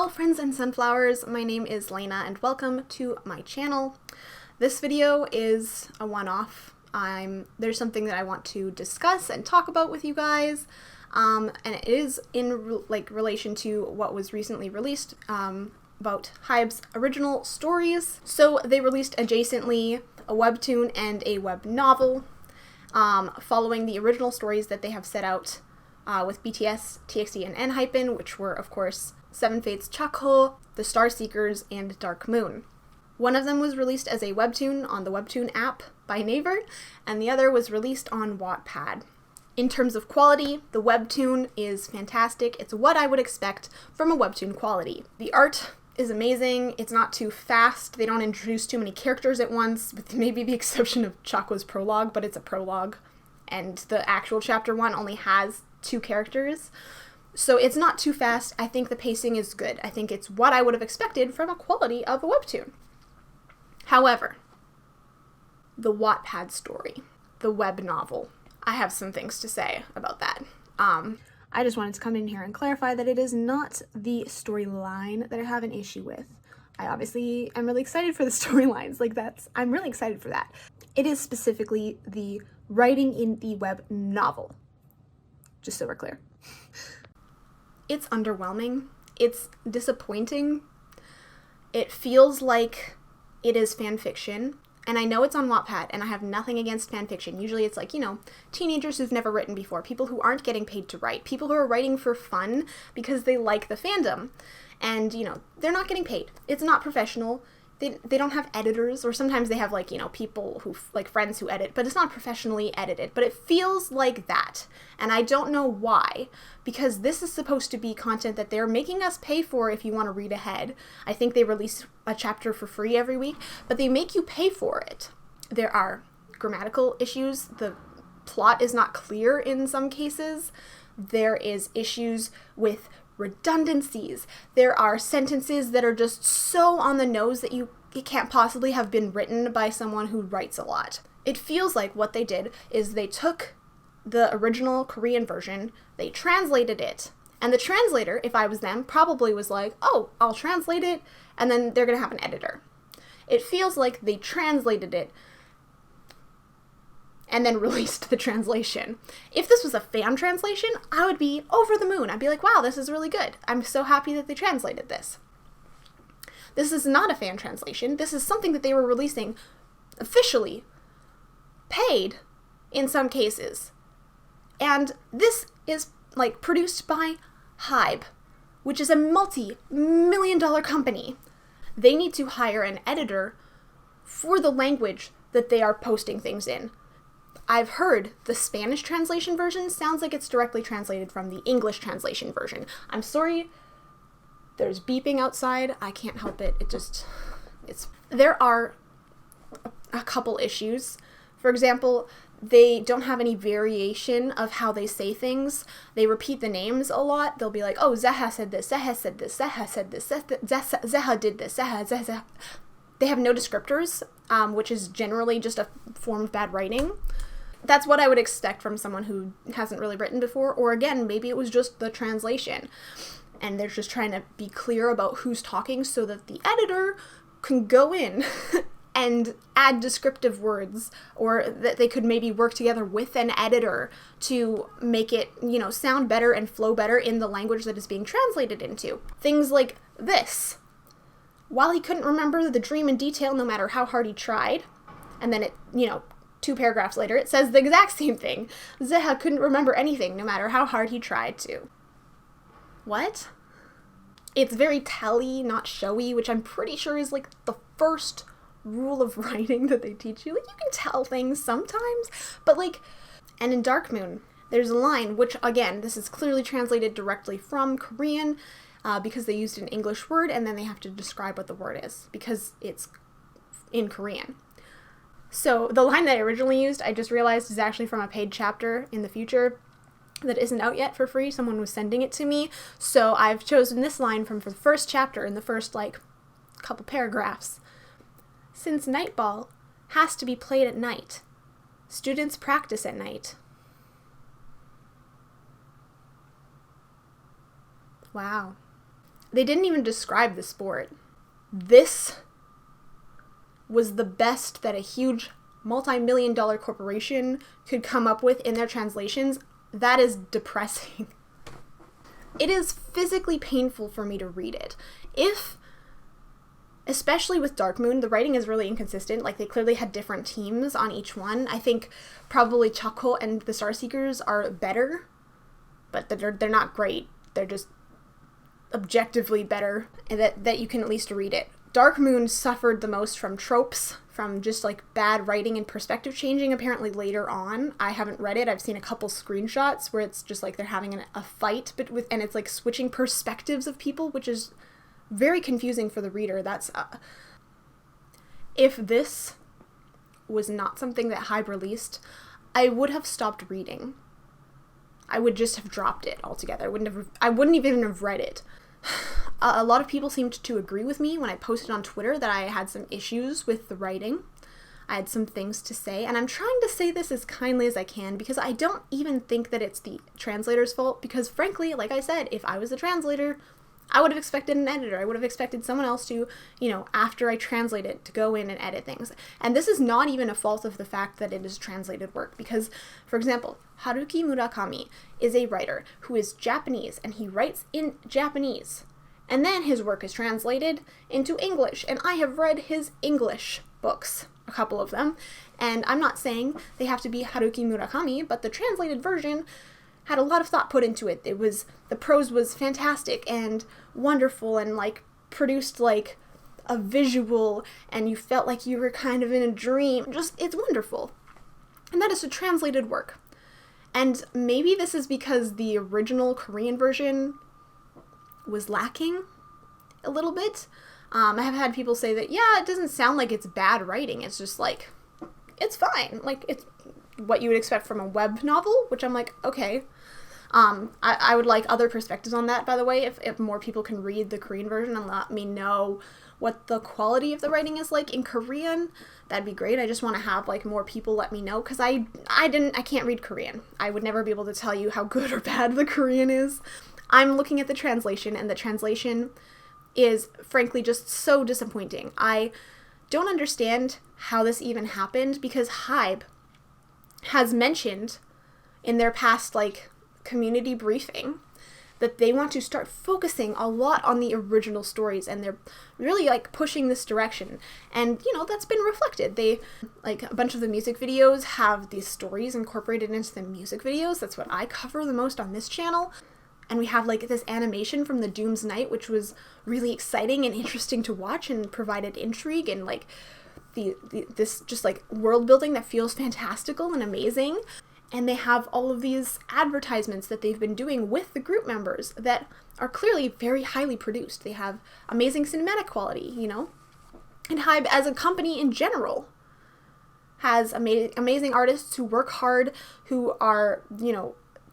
Hello friends and sunflowers, my name is Lena and welcome to my channel. This video is a one-off. There's something that I want to discuss and talk about with you guys, and it is in relation to what was recently released about Hybe's original stories. So they released adjacently a webtoon and a web novel following the original stories that they have set out with BTS, TXT, and hybe, which were, of course, Seven Fates Chakho, The Star Seekers, and Dark Moon. One of them was released as a webtoon on the Webtoon app by Naver, and the other was released on Wattpad. In terms of quality, the webtoon is fantastic. It's what I would expect from a webtoon quality. The art is amazing. It's not too fast. They don't introduce too many characters at once, with maybe the exception of Chakho's prologue, but it's a prologue, and the actual chapter 1 only has 2 characters. So it's not too fast. I think the pacing is good. I think it's what I would have expected from a quality of a webtoon. However, the Wattpad story, the web novel, I have some things to say about that. I just wanted to come in here and clarify that it is not the storyline that I have an issue with. I obviously am really excited for the storylines, I'm really excited for that. It is specifically the writing in the web novel, just so we're clear. It's underwhelming. It's disappointing. It feels like it is fan fiction. And I know it's on Wattpad, and I have nothing against fan fiction. Usually it's like, teenagers who've never written before, people who aren't getting paid to write, people who are writing for fun because they like the fandom. And, they're not getting paid. It's not professional. They don't have editors, or sometimes they have, people who, friends who edit, but it's not professionally edited. But it feels like that. And I don't know why, because this is supposed to be content that they're making us pay for if you want to read ahead. I think they release a chapter for free every week, but they make you pay for it. There are grammatical issues. The plot is not clear in some cases. There is issues with redundancies. There are sentences that are just so on the nose that it can't possibly have been written by someone who writes a lot. It feels like what they did is they took the original Korean version, they translated it, and the translator, if I was them, probably was like, oh, I'll translate it, and then they're gonna have an editor. It feels like they translated it and then released the translation. If this was a fan translation, I would be over the moon. I'd be like, wow, this is really good. I'm so happy that they translated this. This is not a fan translation. This is something that they were releasing officially, paid in some cases. And this is produced by Hybe, which is a multi-million-dollar company. They need to hire an editor for the language that they are posting things in. I've heard the Spanish translation version sounds like it's directly translated from the English translation version. I'm sorry, there's beeping outside. I can't help it. There are a couple issues. For example, they don't have any variation of how they say things. They repeat the names a lot. They'll be like, oh, Zeha said this, Zeha said this, Zeha said this, Zeha did this, Zeha. They have no descriptors, which is generally just a form of bad writing. That's what I would expect from someone who hasn't really written before, or again, maybe it was just the translation, and they're just trying to be clear about who's talking so that the editor can go in and add descriptive words, or that they could maybe work together with an editor to make it, sound better and flow better in the language that is being translated into. Things like this. While he couldn't remember the dream in detail no matter how hard he tried, and then it, 2 paragraphs later, it says the exact same thing. Zeha couldn't remember anything no matter how hard he tried to. What? It's very telly, not showy, which I'm pretty sure is the first rule of writing that they teach you. You can tell things sometimes, but and in Dark Moon, there's a line, which again, this is clearly translated directly from Korean, because they used an English word, and then they have to describe what the word is, because it's in Korean. So the line that I originally used, I just realized is actually from a paid chapter in the future that isn't out yet for free. Someone was sending it to me. So I've chosen this line from the first chapter in the first, couple paragraphs. Since Nightball has to be played at night, students practice at night. Wow. they didn't even describe the sport. This was the best that a huge multi-million-dollar corporation could come up with in their translations. That is depressing. It is physically painful for me to read it. Especially with Dark Moon, the writing is really inconsistent. Like, they clearly had different teams on each one. I think probably Chaco and the Starseekers are better, but they're not great. They're just objectively better, and that you can at least read it. Dark Moon suffered the most from tropes, from just like bad writing and perspective changing apparently later on. I haven't read it. I've seen a couple screenshots where it's just like they're having a fight, and it's like switching perspectives of people, which is very confusing for the reader. That's if this was not something that Hybe released, I would have stopped reading. I would just have dropped it altogether. I wouldn't even have read it. A lot of people seemed to agree with me when I posted on Twitter that I had some issues with the writing. I had some things to say, and I'm trying to say this as kindly as I can because I don't even think that it's the translator's fault, because frankly, like I said, if I was the translator, I would have expected an editor. I would have expected someone else to, after I translate it, to go in and edit things. And this is not even a fault of the fact that it is translated work, because, for example, Haruki Murakami is a writer who is Japanese, and he writes in Japanese. And then his work is translated into English, and I have read his English books, a couple of them, and I'm not saying they have to be Haruki Murakami, but the translated version had a lot of thought put into it. The prose was fantastic and wonderful, and like produced like a visual, and you felt like you were kind of in a dream. It's wonderful. And that is a translated work. And maybe this is because the original Korean version was lacking a little bit. I have had people say that, yeah, it doesn't sound like it's bad writing. It's just like, it's fine. Like, it's what you would expect from a web novel, which I'm like, okay. I would like other perspectives on that, by the way, if more people can read the Korean version and let me know what the quality of the writing is like in Korean. That'd be great. I just want to have like more people let me know, because I can't read Korean. I would never be able to tell you how good or bad the Korean is. I'm looking at the translation, and the translation is frankly just so disappointing. I don't understand how this even happened, because Hybe has mentioned in their past like community briefing that they want to start focusing a lot on the original stories, and they're really like pushing this direction, and that's been reflected. They like a bunch of the music videos have these stories incorporated into the music videos. That's what I cover the most on this channel. And we have like this animation from the Doom's Night, which was really exciting and interesting to watch and provided intrigue and like this just like world building that feels fantastical and amazing. And they have all of these advertisements that they've been doing with the group members that are clearly very highly produced. They have amazing cinematic quality, And Hybe as a company in general has amazing artists who work hard, who are,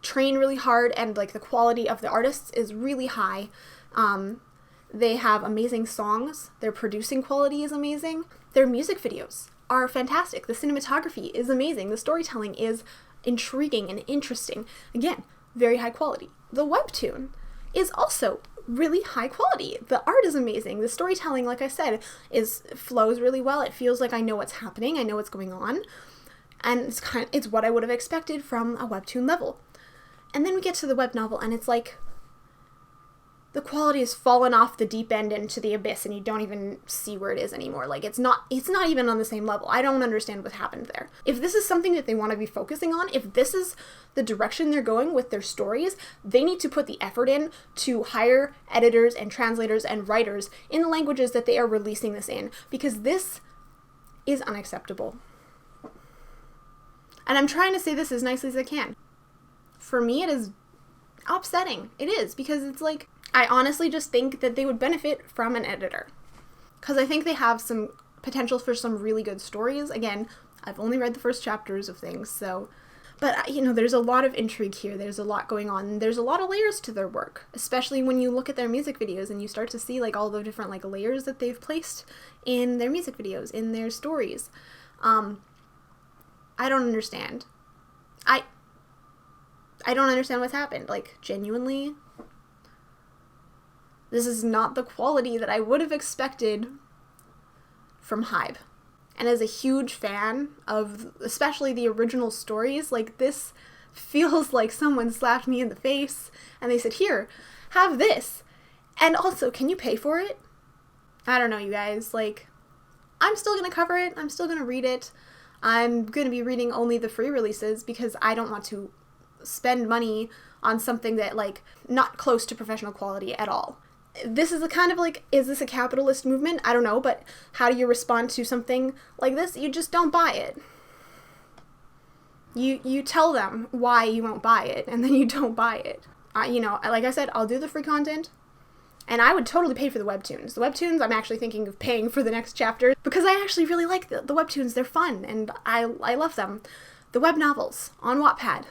train really hard, and like the quality of the artists is really high. They have amazing songs. Their producing quality is amazing. Their music videos are fantastic. The cinematography is amazing. The storytelling is intriguing and interesting. Again, very high quality. The webtoon is also really high quality. The art is amazing. The storytelling, like I said, flows really well. It feels like I know what's happening. I know what's going on. And it's what I would have expected from a webtoon level. And then we get to the web novel, and it's like the quality has fallen off the deep end into the abyss, and you don't even see where it is anymore. Like, it's not even on the same level. I don't understand what happened there. If this is something that they want to be focusing on, if this is the direction they're going with their stories, they need to put the effort in to hire editors and translators and writers in the languages that they are releasing this in, because this is unacceptable. And I'm trying to say this as nicely as I can. For me, it is upsetting. It is, because it's like, I honestly just think that they would benefit from an editor, because I think they have some potential for some really good stories. Again, I've only read the first chapters of things, but there's a lot of intrigue here. There's a lot going on. There's a lot of layers to their work, especially when you look at their music videos and you start to see like all the different like layers that they've placed in their music videos, in their stories. I don't understand. I don't understand what's happened. Like, genuinely, This is not the quality that I would have expected from hybe. And as a huge fan of especially the original stories, like, this feels like someone slapped me in the face and they said, here, have this. And also, can you pay for it? I don't know, you guys. Like, I'm still going to cover it. I'm still going to read it. I'm going to be reading only the free releases because I don't want to spend money on something that, like, not close to professional quality at all. This is a kind of like, is this a capitalist movement? I don't know, but how do you respond to something like this? You just don't buy it. You tell them why you won't buy it, and then you don't buy it. You know, like I said, I'll do the free content, and I would totally pay for the webtoons. The webtoons, I'm actually thinking of paying for the next chapter, because I actually really like the webtoons. They're fun, and I love them. The web novels on Wattpad.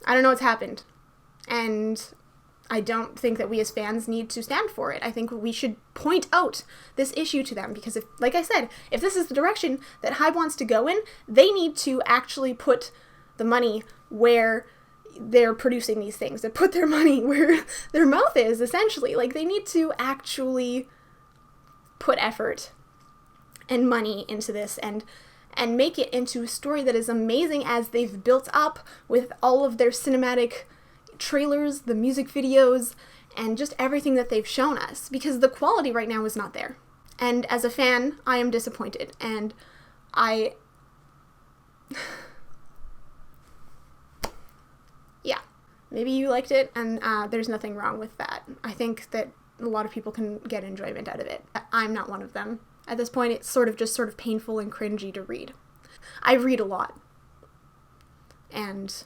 I don't know what's happened, and I don't think that we as fans need to stand for it. I think we should point out this issue to them, because if, like I said, if this is the direction that hybe wants to go in, they need to actually put the money where they're producing these things. They put their money where their mouth is, essentially. Like, they need to actually put effort and money into this and make it into a story that is amazing as they've built up with all of their cinematic trailers, the music videos, and just everything that they've shown us, because the quality right now is not there. And as a fan, I am disappointed, and yeah, maybe you liked it, and there's nothing wrong with that. I think that a lot of people can get enjoyment out of it. I'm not one of them. At this point, it's sort of painful and cringy to read. I read a lot, and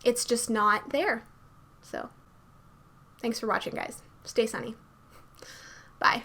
it's just not there. So, thanks for watching, guys. Stay sunny. Bye.